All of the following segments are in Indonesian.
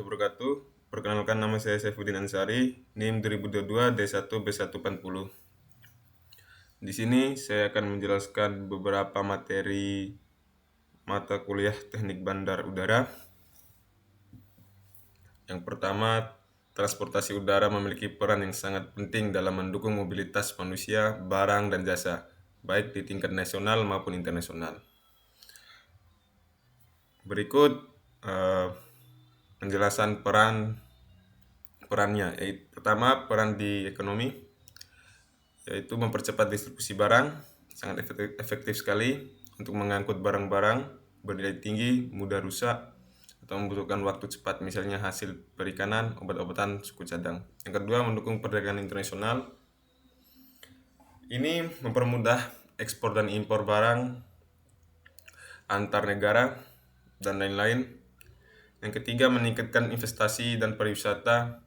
wabarakatuh. Perkenalkan, nama saya Saifuddin Ansari, NIM 2022 D1B140. Di sini saya akan menjelaskan beberapa materi mata kuliah Teknik Bandar Udara. Yang pertama, transportasi udara memiliki peran yang sangat penting dalam mendukung mobilitas manusia, barang, dan jasa, baik di tingkat nasional maupun internasional. Berikut penjelasan perannya. Pertama, peran di ekonomi, yaitu mempercepat distribusi barang, sangat efektif sekali untuk mengangkut barang-barang bernilai tinggi, mudah rusak, atau membutuhkan waktu cepat, misalnya hasil perikanan, obat-obatan, suku cadang. Yang kedua, mendukung perdagangan internasional. Ini mempermudah ekspor dan impor barang antar negara dan lain-lain. Yang ketiga, meningkatkan investasi dan pariwisata.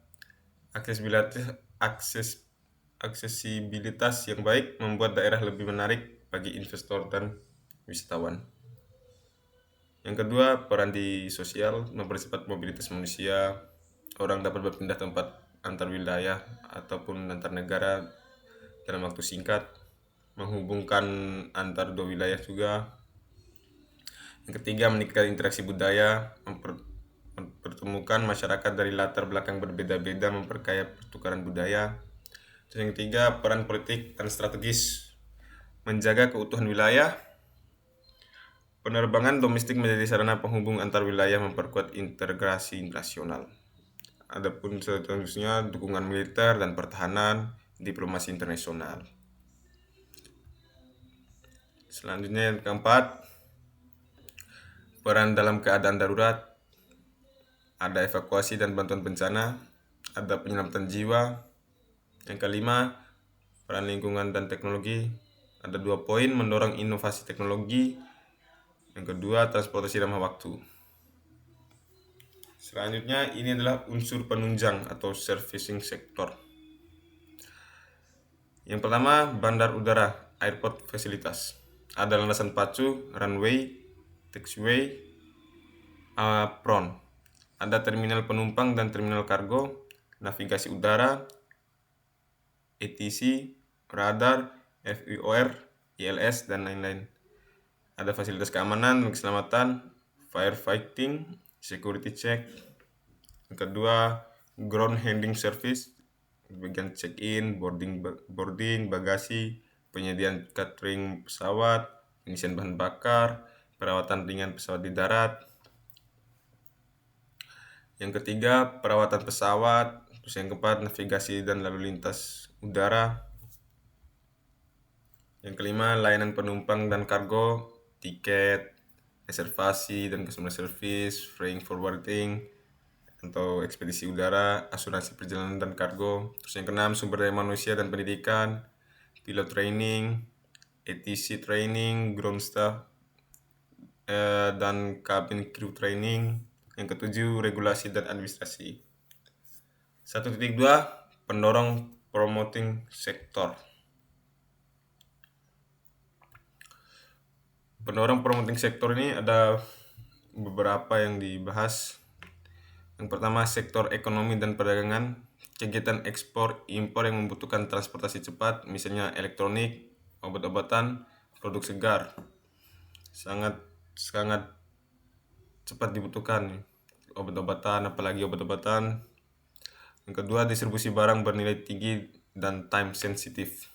Aksesibilitas yang baik membuat daerah lebih menarik bagi investor dan wisatawan. Yang kedua, peran di sosial, mempercepat mobilitas manusia. Orang dapat berpindah tempat antar wilayah ataupun antar negara dalam waktu singkat, menghubungkan antar dua wilayah juga. Yang ketiga, meningkatkan interaksi budaya, mempertemukan masyarakat dari latar belakang berbeda-beda, memperkaya pertukaran budaya. Terus yang ketiga, peran politik dan strategis, menjaga keutuhan wilayah. Penerbangan domestik menjadi sarana penghubung antar wilayah, memperkuat integrasi nasional. Adapun seterusnya, dukungan militer dan pertahanan, diplomasi internasional. Selanjutnya yang keempat, peran dalam keadaan darurat, ada evakuasi dan bantuan bencana, ada penyelamatan jiwa. Yang kelima, peran lingkungan dan teknologi, ada 2 poin, mendorong inovasi teknologi. Yang kedua, transportasi ramah waktu. Selanjutnya, ini adalah unsur penunjang atau servicing sektor. Yang pertama, bandar udara, airport facilities. Ada landasan pacu, runway, taxiway, apron. Ada terminal penumpang dan terminal kargo, navigasi udara, ATC, radar, FIOR, ILS, dan lain-lain. Ada fasilitas keamanan dan keselamatan, firefighting, security check. Yang kedua, ground handling service, bagian check-in, boarding, bagasi, penyediaan catering pesawat, pengisian bahan bakar, perawatan ringan pesawat di darat. Yang ketiga, perawatan pesawat. Terus yang keempat, navigasi dan lalu lintas udara. Yang kelima, layanan penumpang dan kargo, tiket, reservasi dan customer service, freight forwarding atau ekspedisi udara, asuransi perjalanan dan kargo. Terus yang keenam, sumber daya manusia dan pendidikan, pilot training, ATC training, ground staff, dan cabin crew training. Yang ketujuh, regulasi dan administrasi. 1.2, pendorong promoting sektor. Pendorong promoting sektor ini ada beberapa yang dibahas. Yang pertama, sektor ekonomi dan perdagangan, kegiatan ekspor impor yang membutuhkan transportasi cepat, misalnya elektronik, obat-obatan, produk segar, sangat cepat dibutuhkan obat-obatan, apalagi obat-obatan. Yang kedua, distribusi barang bernilai tinggi dan time sensitif.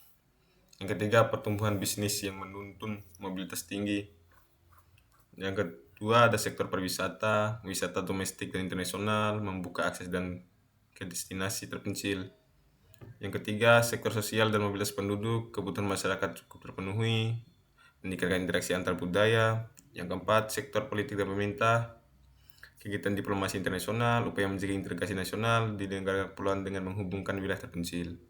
Yang ketiga, pertumbuhan bisnis yang menuntun mobilitas tinggi. Yang kedua, ada sektor pariwisata, wisata domestik dan internasional, membuka akses dan ke destinasi terpencil. Yang ketiga, sektor sosial dan mobilitas penduduk, kebutuhan masyarakat cukup terpenuhi, meningkatkan interaksi antar budaya. Yang keempat, sektor politik dan pemerintah, kegiatan diplomasi internasional, upaya menjaga integrasi nasional di negara kepulauan dengan menghubungkan wilayah terpencil.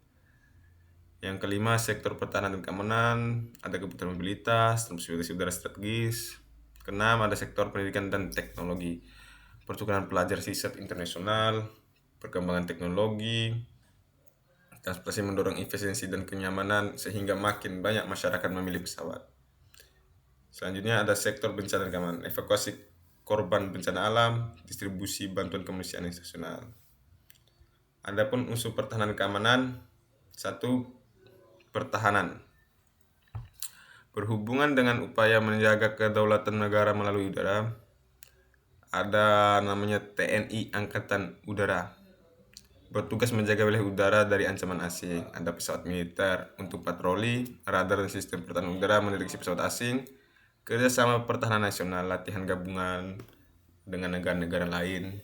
Yang kelima, sektor pertahanan dan keamanan, ada kebutuhan mobilitas, transportasi udara strategis. Keenam, ada sektor pendidikan dan teknologi, pertukaran pelajar riset internasional, perkembangan teknologi, transportasi mendorong efisiensi dan kenyamanan sehingga makin banyak masyarakat memilih pesawat. Selanjutnya ada sektor bencana dan keamanan, evakuasi korban bencana alam, distribusi bantuan kemanusiaan internasional. Adapun unsur pertahanan keamanan, 1. Pertahanan. Berhubungan dengan upaya menjaga kedaulatan negara melalui udara, ada namanya TNI Angkatan Udara. Bertugas menjaga wilayah udara dari ancaman asing. Ada pesawat militer untuk patroli, radar dan sistem pertahanan udara mendeteksi pesawat asing, kerjasama pertahanan nasional, latihan gabungan dengan negara-negara lain.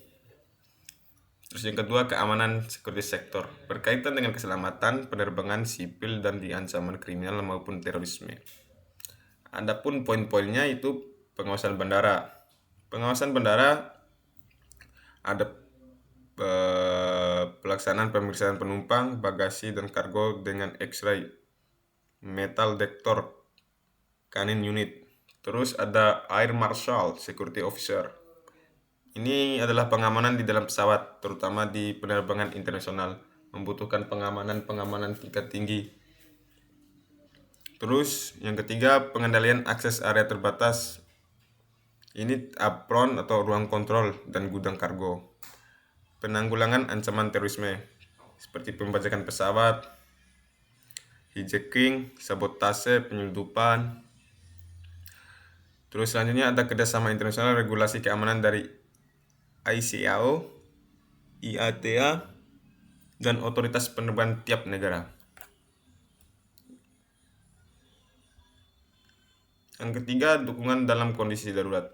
Terus yang kedua, keamanan security sektor, berkaitan dengan keselamatan penerbangan sipil dan di ancaman kriminal maupun terorisme. Adapun poin-poinnya itu pengawasan bandara. Pengawasan bandara ada pelaksanaan pemeriksaan penumpang, bagasi, dan kargo dengan X-ray, metal detector, canine unit. Terus ada Air Marshal Security Officer. Ini adalah pengamanan di dalam pesawat, terutama di penerbangan internasional, membutuhkan pengamanan tingkat tinggi. Terus yang ketiga, pengendalian akses area terbatas. Ini apron atau ruang kontrol dan gudang kargo. Penanggulangan ancaman terorisme seperti pembajakan pesawat, hijacking, sabotase, penyelundupan. Terus selanjutnya ada kerjasama internasional regulasi keamanan dari ICAO, IATA, dan otoritas penerbangan tiap negara. Yang ketiga, dukungan dalam kondisi darurat.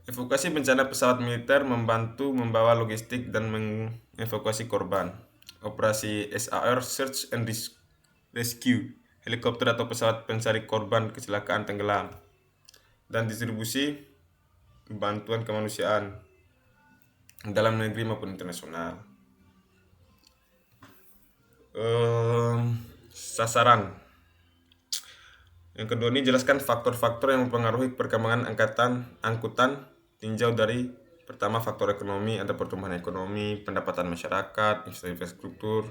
Evakuasi bencana, pesawat militer membantu membawa logistik dan mengevakuasi korban. Operasi SAR, Search and Rescue, helikopter atau pesawat pencari korban kecelakaan tenggelam. Dan distribusi bantuan kemanusiaan dalam negeri maupun internasional. Sasaran. Yang kedua ini jelaskan faktor-faktor yang mempengaruhi perkembangan angkutan tinjau dari pertama faktor ekonomi, ada pertumbuhan ekonomi, pendapatan masyarakat, infrastruktur.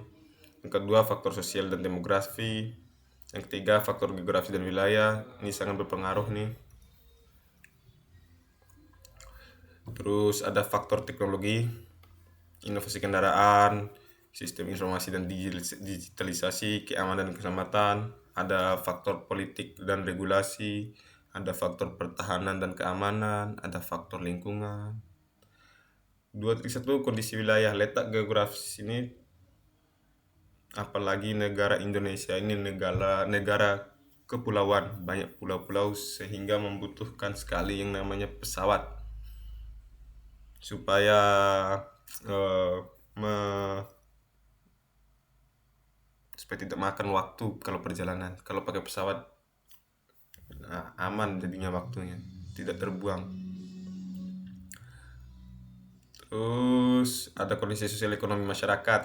Yang kedua faktor sosial dan demografi. Yang ketiga faktor geografi dan wilayah, ini sangat berpengaruh nih. Terus ada faktor teknologi, inovasi kendaraan, sistem informasi dan digitalisasi, keamanan dan keselamatan. Ada faktor politik dan regulasi, ada faktor pertahanan dan keamanan, ada faktor lingkungan. 2.1 kondisi wilayah, letak geografis ini, apalagi negara Indonesia ini negara kepulauan, banyak pulau-pulau sehingga membutuhkan sekali yang namanya pesawat supaya supaya tidak makan waktu kalau perjalanan. Kalau pakai pesawat aman jadinya waktunya, tidak terbuang. Terus ada kondisi sosial ekonomi masyarakat.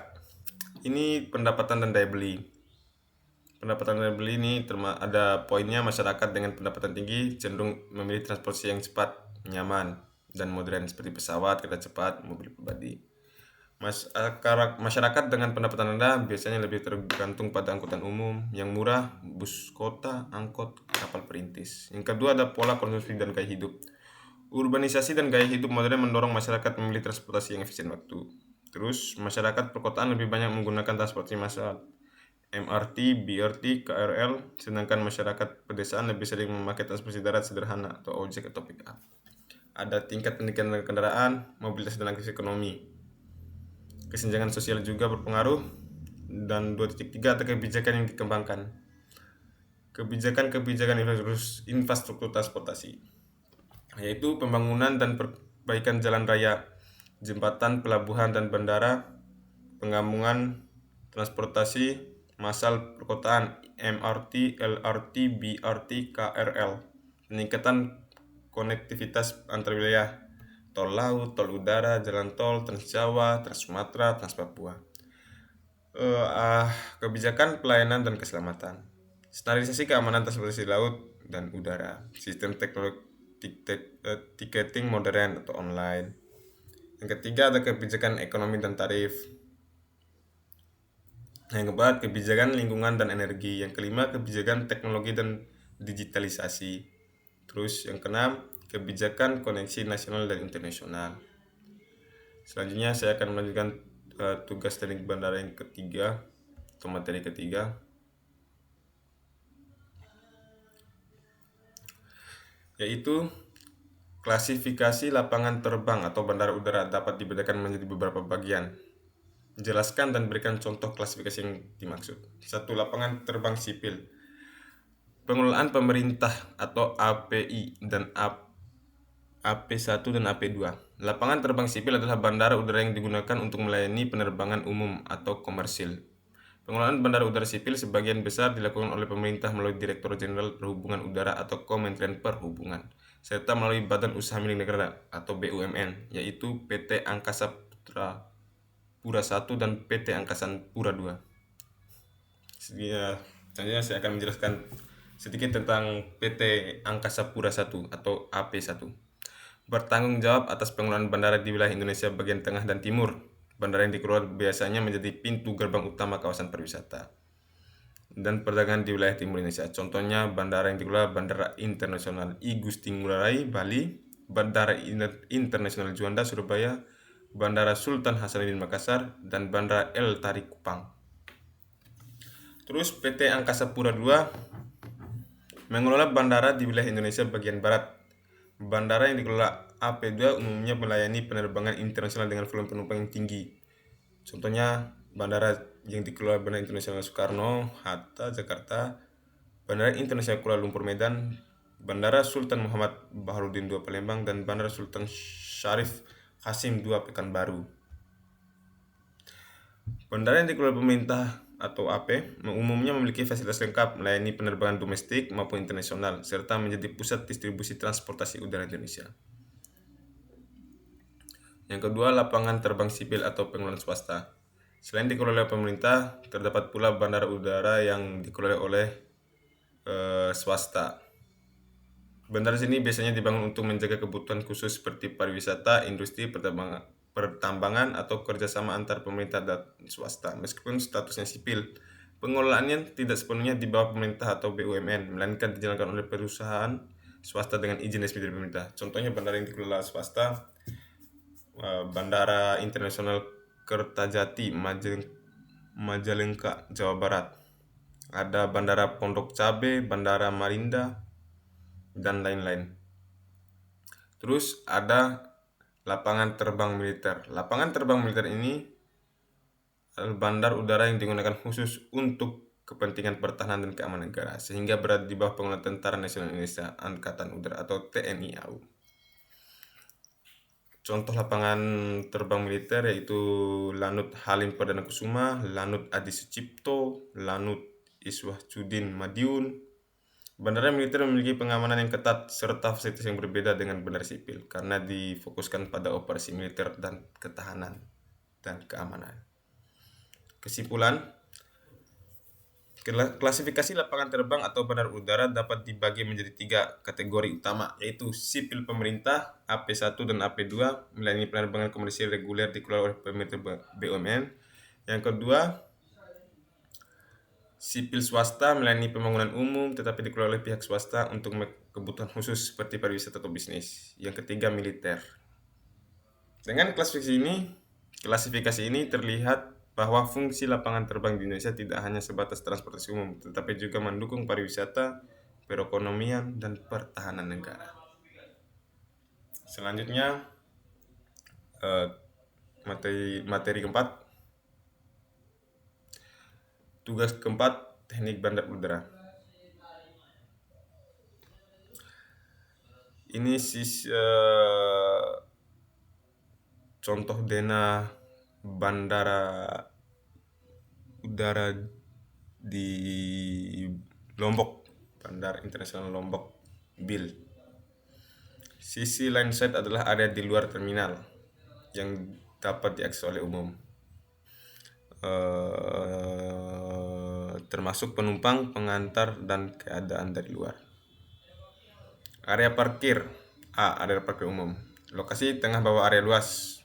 Ini pendapatan dan daya beli. Pendapatan dan daya beli ini ada poinnya, masyarakat dengan pendapatan tinggi cenderung memilih transportasi yang cepat, nyaman, dan modern seperti pesawat, kereta cepat, mobil pribadi. Masyarakat dengan pendapatan rendah biasanya lebih tergantung pada angkutan umum yang murah, bus kota, angkot, kapal perintis. Yang kedua ada pola konsumsi dan gaya hidup. Urbanisasi dan gaya hidup modern mendorong masyarakat memilih transportasi yang efisien waktu. Terus masyarakat perkotaan lebih banyak menggunakan transportasi massal, MRT, BRT, KRL, sedangkan masyarakat pedesaan lebih sering memakai transportasi darat sederhana atau ojek atau pick up. Ada tingkat pendidikan dan kendaraan, mobilitas dan akses ekonomi. Kesenjangan sosial juga berpengaruh. Dan 2.3 ada kebijakan yang dikembangkan. Kebijakan infrastruktur transportasi, yaitu pembangunan dan perbaikan jalan raya, jembatan, pelabuhan, dan bandara, penggabungan transportasi massal perkotaan, MRT, LRT, BRT, KRL, peningkatan konektivitas antar wilayah, tol laut, tol udara, jalan tol, Trans Jawa, Trans Sumatera, Trans Papua. Kebijakan pelayanan dan keselamatan, standarisasi keamanan transportasi laut dan udara, sistem tiketing modern atau online. Yang ketiga ada kebijakan ekonomi dan tarif. Yang keempat, kebijakan lingkungan dan energi. Yang kelima, kebijakan teknologi dan digitalisasi. Terus yang keenam, kebijakan koneksi nasional dan internasional. Selanjutnya saya akan melanjutkan tugas teknik bandara yang ketiga atau materi ketiga, yaitu klasifikasi lapangan terbang atau bandara udara dapat dibedakan menjadi beberapa bagian. Jelaskan dan berikan contoh klasifikasi yang dimaksud. 1. Lapangan terbang sipil. Pengelolaan pemerintah atau API dan AP1 dan AP2. Lapangan terbang sipil adalah bandara udara yang digunakan untuk melayani penerbangan umum atau komersil. Pengelolaan bandara udara sipil sebagian besar dilakukan oleh pemerintah melalui Direktur Jenderal Perhubungan Udara atau Kementerian Perhubungan, serta melalui Badan Usaha Milik Negara atau BUMN, yaitu PT Angkasa Pura I dan PT Angkasa Pura II. Selanjutnya saya akan menjelaskan sedikit tentang PT Angkasa Pura I atau AP1. Bertanggung jawab atas pengelolaan bandara di wilayah Indonesia bagian tengah dan timur. Bandara yang dikelola biasanya menjadi pintu gerbang utama kawasan pariwisata dan perdagangan di wilayah timur Indonesia. Contohnya bandara yang dikelola Bandara Internasional I Gusti Ngurah Rai Bali, Bandara Internasional Juanda Surabaya, Bandara Sultan Hasanuddin Makassar, dan Bandara El Tari Kupang. Terus PT Angkasa Pura II mengelola bandara di wilayah Indonesia bagian barat. Bandara yang dikelola AP2 umumnya melayani penerbangan internasional dengan volume penumpang yang tinggi. Contohnya bandara yang dikelola Bandara Internasional Soekarno Hatta Jakarta, Bandara Internasional Kuala Lumpur Medan, Bandara Sultan Muhammad Baharudin II Palembang, dan Bandara Sultan Syarif Hasim II Pekanbaru. Bandara yang dikelola pemerintah atau AP umumnya memiliki fasilitas lengkap melayani penerbangan domestik maupun internasional serta menjadi pusat distribusi transportasi udara Indonesia. Yang kedua, lapangan terbang sipil atau pengelolaan swasta. Selain dikelola oleh pemerintah, terdapat pula bandara udara yang dikelola oleh swasta. Bandara sini biasanya dibangun untuk menjaga kebutuhan khusus seperti pariwisata, industri, pertambangan, atau kerjasama antar pemerintah dan swasta. Meskipun statusnya sipil, pengelolaannya tidak sepenuhnya di bawah pemerintah atau BUMN, melainkan dijalankan oleh perusahaan swasta dengan izin resmi dari pemerintah. Contohnya bandara yang dikelola swasta, Bandara Internasional Kertajati, Majalengka, Jawa Barat. Ada Bandara Pondok Cabe, Bandara Marinda, dan lain-lain. Terus ada lapangan terbang militer. Lapangan terbang militer ini adalah bandar udara yang digunakan khusus untuk kepentingan pertahanan dan keamanan negara, sehingga berada di bawah pengelolaan Tentara Nasional Indonesia Angkatan Udara atau TNI AU. Contoh lapangan terbang militer yaitu Lanut Halim Perdana Kusuma, Lanut Adi Sucipto, Lanut Iswahjudin Madiun. Bandara militer memiliki pengamanan yang ketat serta fasilitas yang berbeda dengan bandara sipil karena difokuskan pada operasi militer dan ketahanan dan keamanan. Kesimpulan, klasifikasi lapangan terbang atau bandar udara dapat dibagi menjadi 3 kategori utama, yaitu sipil pemerintah, AP1 dan AP2, melayani penerbangan komersil reguler dikelola oleh pemerintah BUMN. Yang kedua, sipil swasta melayani pembangunan umum tetapi dikelola oleh pihak swasta untuk kebutuhan khusus seperti pariwisata atau bisnis. Yang ketiga, militer. Dengan klasifikasi ini terlihat bahwa fungsi lapangan terbang di Indonesia tidak hanya sebatas transportasi umum, tetapi juga mendukung pariwisata, perekonomian, dan pertahanan negara. Selanjutnya, materi keempat, tugas keempat, teknik bandar udara. Ini contoh dena bandara udara di Lombok, Bandara Internasional Lombok, BIL. Sisi line side adalah area di luar terminal yang dapat diakses oleh umum, termasuk penumpang, pengantar, dan keadaan dari luar. Area parkir area parkir umum. Lokasi tengah bawah area luas,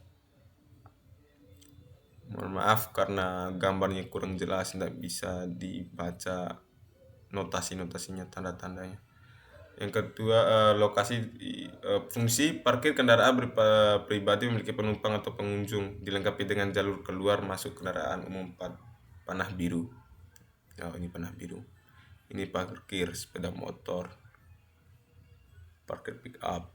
Mohon maaf karena gambarnya kurang jelas, tidak bisa dibaca notasi-notasinya, tanda-tandanya. Yang kedua, fungsi parkir kendaraan pribadi memiliki penumpang atau pengunjung, dilengkapi dengan jalur keluar masuk kendaraan umum panah biru. Oh, ini panah biru. Ini parkir sepeda motor, parkir pick up.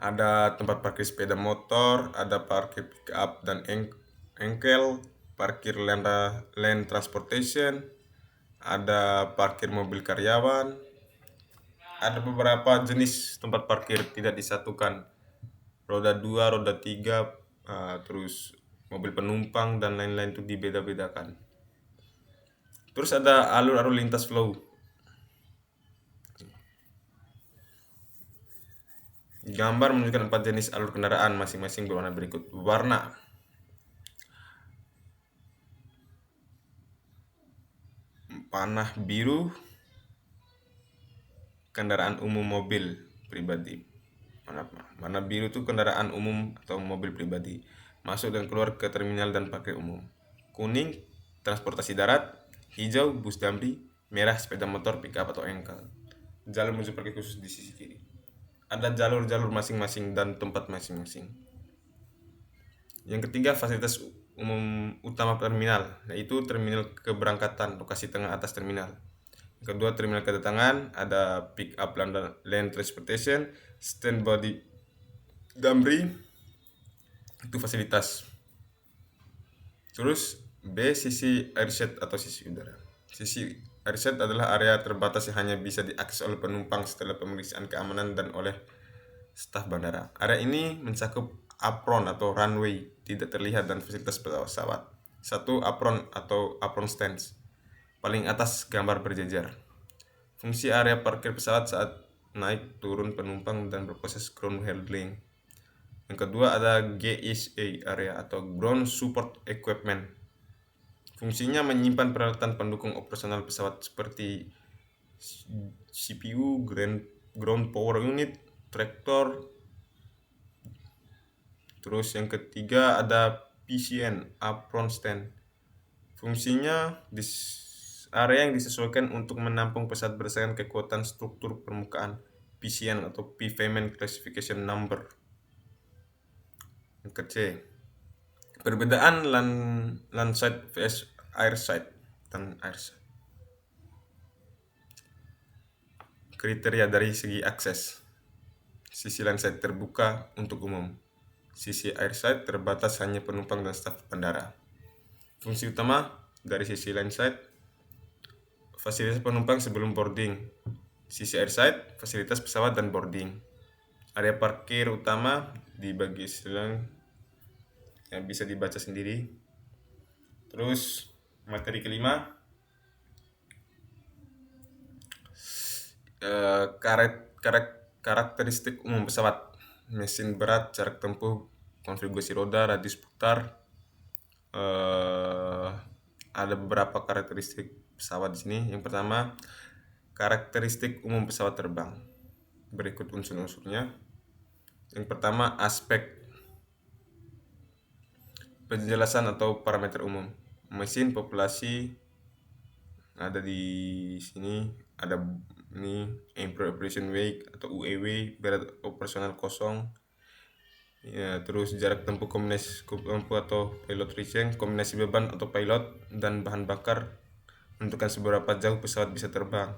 Ada tempat parkir sepeda motor, ada parkir pick up dan engkel, parkir land transportation, ada parkir mobil karyawan. Ada beberapa jenis tempat parkir tidak disatukan. Roda 2, roda 3, terus mobil penumpang dan lain-lain itu dibeda-bedakan. Terus ada alur-alur lintas flow. Gambar menunjukkan 4 jenis alur kendaraan masing-masing berwarna berikut. Warna panah biru, kendaraan umum mobil pribadi. Warna biru itu kendaraan umum atau mobil pribadi, masuk dan keluar ke terminal dan parkir umum. Kuning, transportasi darat. Hijau, bus damri. Merah, sepeda motor, pickup atau engkel. Jalur menuju parkir khusus di sisi kiri. Ada jalur-jalur masing-masing dan tempat masing-masing. Yang ketiga, fasilitas umum utama terminal, yaitu terminal keberangkatan, lokasi tengah atas terminal. Yang kedua, terminal kedatangan, ada pick up land transportation, stand body damri, itu fasilitas. Terus B, sisi airshed atau sisi udara. Sisi airshed adalah area terbatas yang hanya bisa diakses oleh penumpang setelah pemeriksaan keamanan dan oleh staf bandara. Area ini mencakup apron atau runway tidak terlihat dan fasilitas pesawat. 1. Apron atau apron stands. Paling atas gambar berjejer. Fungsi area parkir pesawat saat naik turun penumpang dan berproses ground handling. Yang kedua ada GSA area atau ground support equipment. Fungsinya menyimpan peralatan pendukung operasional pesawat seperti CPU, ground power unit, traktor. Terus yang ketiga ada PCN, apron stand. Fungsinya area yang disesuaikan untuk menampung pesawat berdasarkan kekuatan struktur permukaan, PCN atau Pavement Classification Number. Yang ke-C, perbedaan landside vs airside dan airside. Kriteria dari segi akses. Sisi landside terbuka untuk umum. Sisi airside terbatas hanya penumpang dan staf bandara. Fungsi utama dari sisi landside, fasilitas penumpang sebelum boarding. Sisi airside, fasilitas pesawat dan boarding. Area parkir utama di bagian selang yang bisa dibaca sendiri. Terus materi kelima, karakteristik umum pesawat. Mesin berat, jarak tempuh, konfigurasi roda, radius putar. Ada beberapa karakteristik pesawat di sini. Yang pertama, karakteristik umum pesawat terbang. Berikut unsur-unsurnya. Yang pertama, aspek. Penjelasan atau parameter umum. Mesin, populasi, ada di sini. Ada ini Improved Operation Weight atau UEW, berat operasional kosong. Ya, terus jarak tempuh kombinasi atau pilot reaching, kombinasi beban atau pilot dan bahan bakar menentukan seberapa jauh pesawat bisa terbang.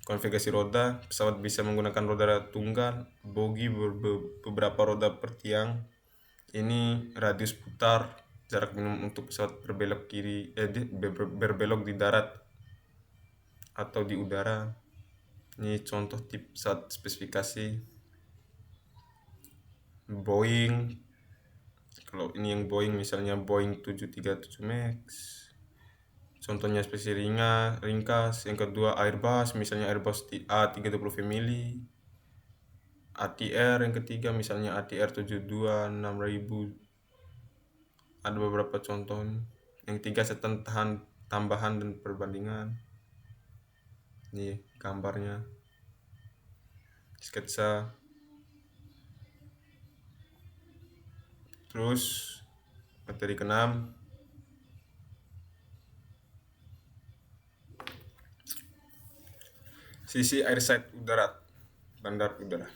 Konfigurasi roda, pesawat bisa menggunakan roda tunggal, bogi beberapa roda per tiang. Ini radius putar, jarak minimum untuk pesawat berbelok di darat atau di udara. Ini contoh tip pesawat spesifikasi. Boeing, kalau ini yang Boeing misalnya Boeing 737 Max, contohnya ringkas. Yang kedua Airbus, misalnya Airbus A320 Family. ATR yang ketiga misalnya ATR 72 6000. Ada beberapa contoh. Yang tiga setan tambahan dan perbandingan. Ini gambarnya, sketsa. Terus materi keenam, sisi airside udara, bandar udara.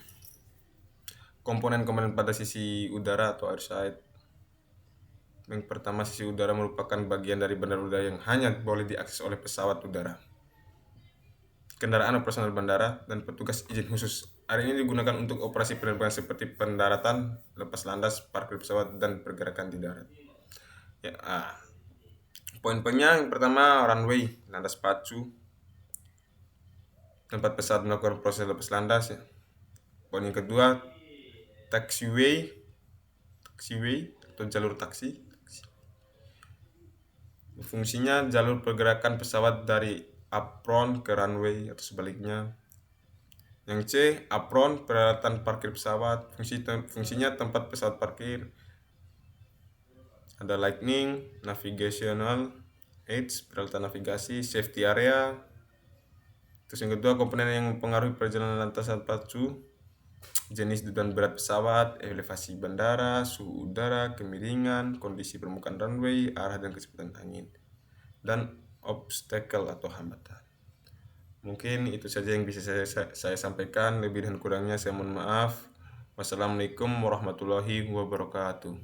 Komponen-komponen pada sisi udara atau airside. Yang pertama, sisi udara merupakan bagian dari bandar udara yang hanya boleh diakses oleh pesawat udara, kendaraan operasional bandara, dan petugas izin khusus. Area ini digunakan untuk operasi penerbangan seperti pendaratan, lepas landas, parkir pesawat, dan pergerakan di darat. Ya, poin-poinnya yang pertama, runway, landas pacu, tempat pesawat melakukan proses lepas landas. Ya. Poin yang kedua, taxiway atau jalur taksi. Fungsinya jalur pergerakan pesawat dari apron ke runway atau sebaliknya. Yang C, apron, peralatan parkir pesawat. Fungsinya tempat pesawat parkir. Ada lightning, navigational aids, peralatan navigasi, safety area. Terus yang kedua, komponen yang mempengaruhi perjalanan landasan pacu, jenis dan berat pesawat, elevasi bandara, suhu udara, kemiringan, kondisi permukaan runway, arah dan kecepatan angin, dan obstacle atau hambatan. Mungkin itu saja yang bisa saya sampaikan. Lebih dan kurangnya saya mohon maaf. Wassalamualaikum warahmatullahi wabarakatuh.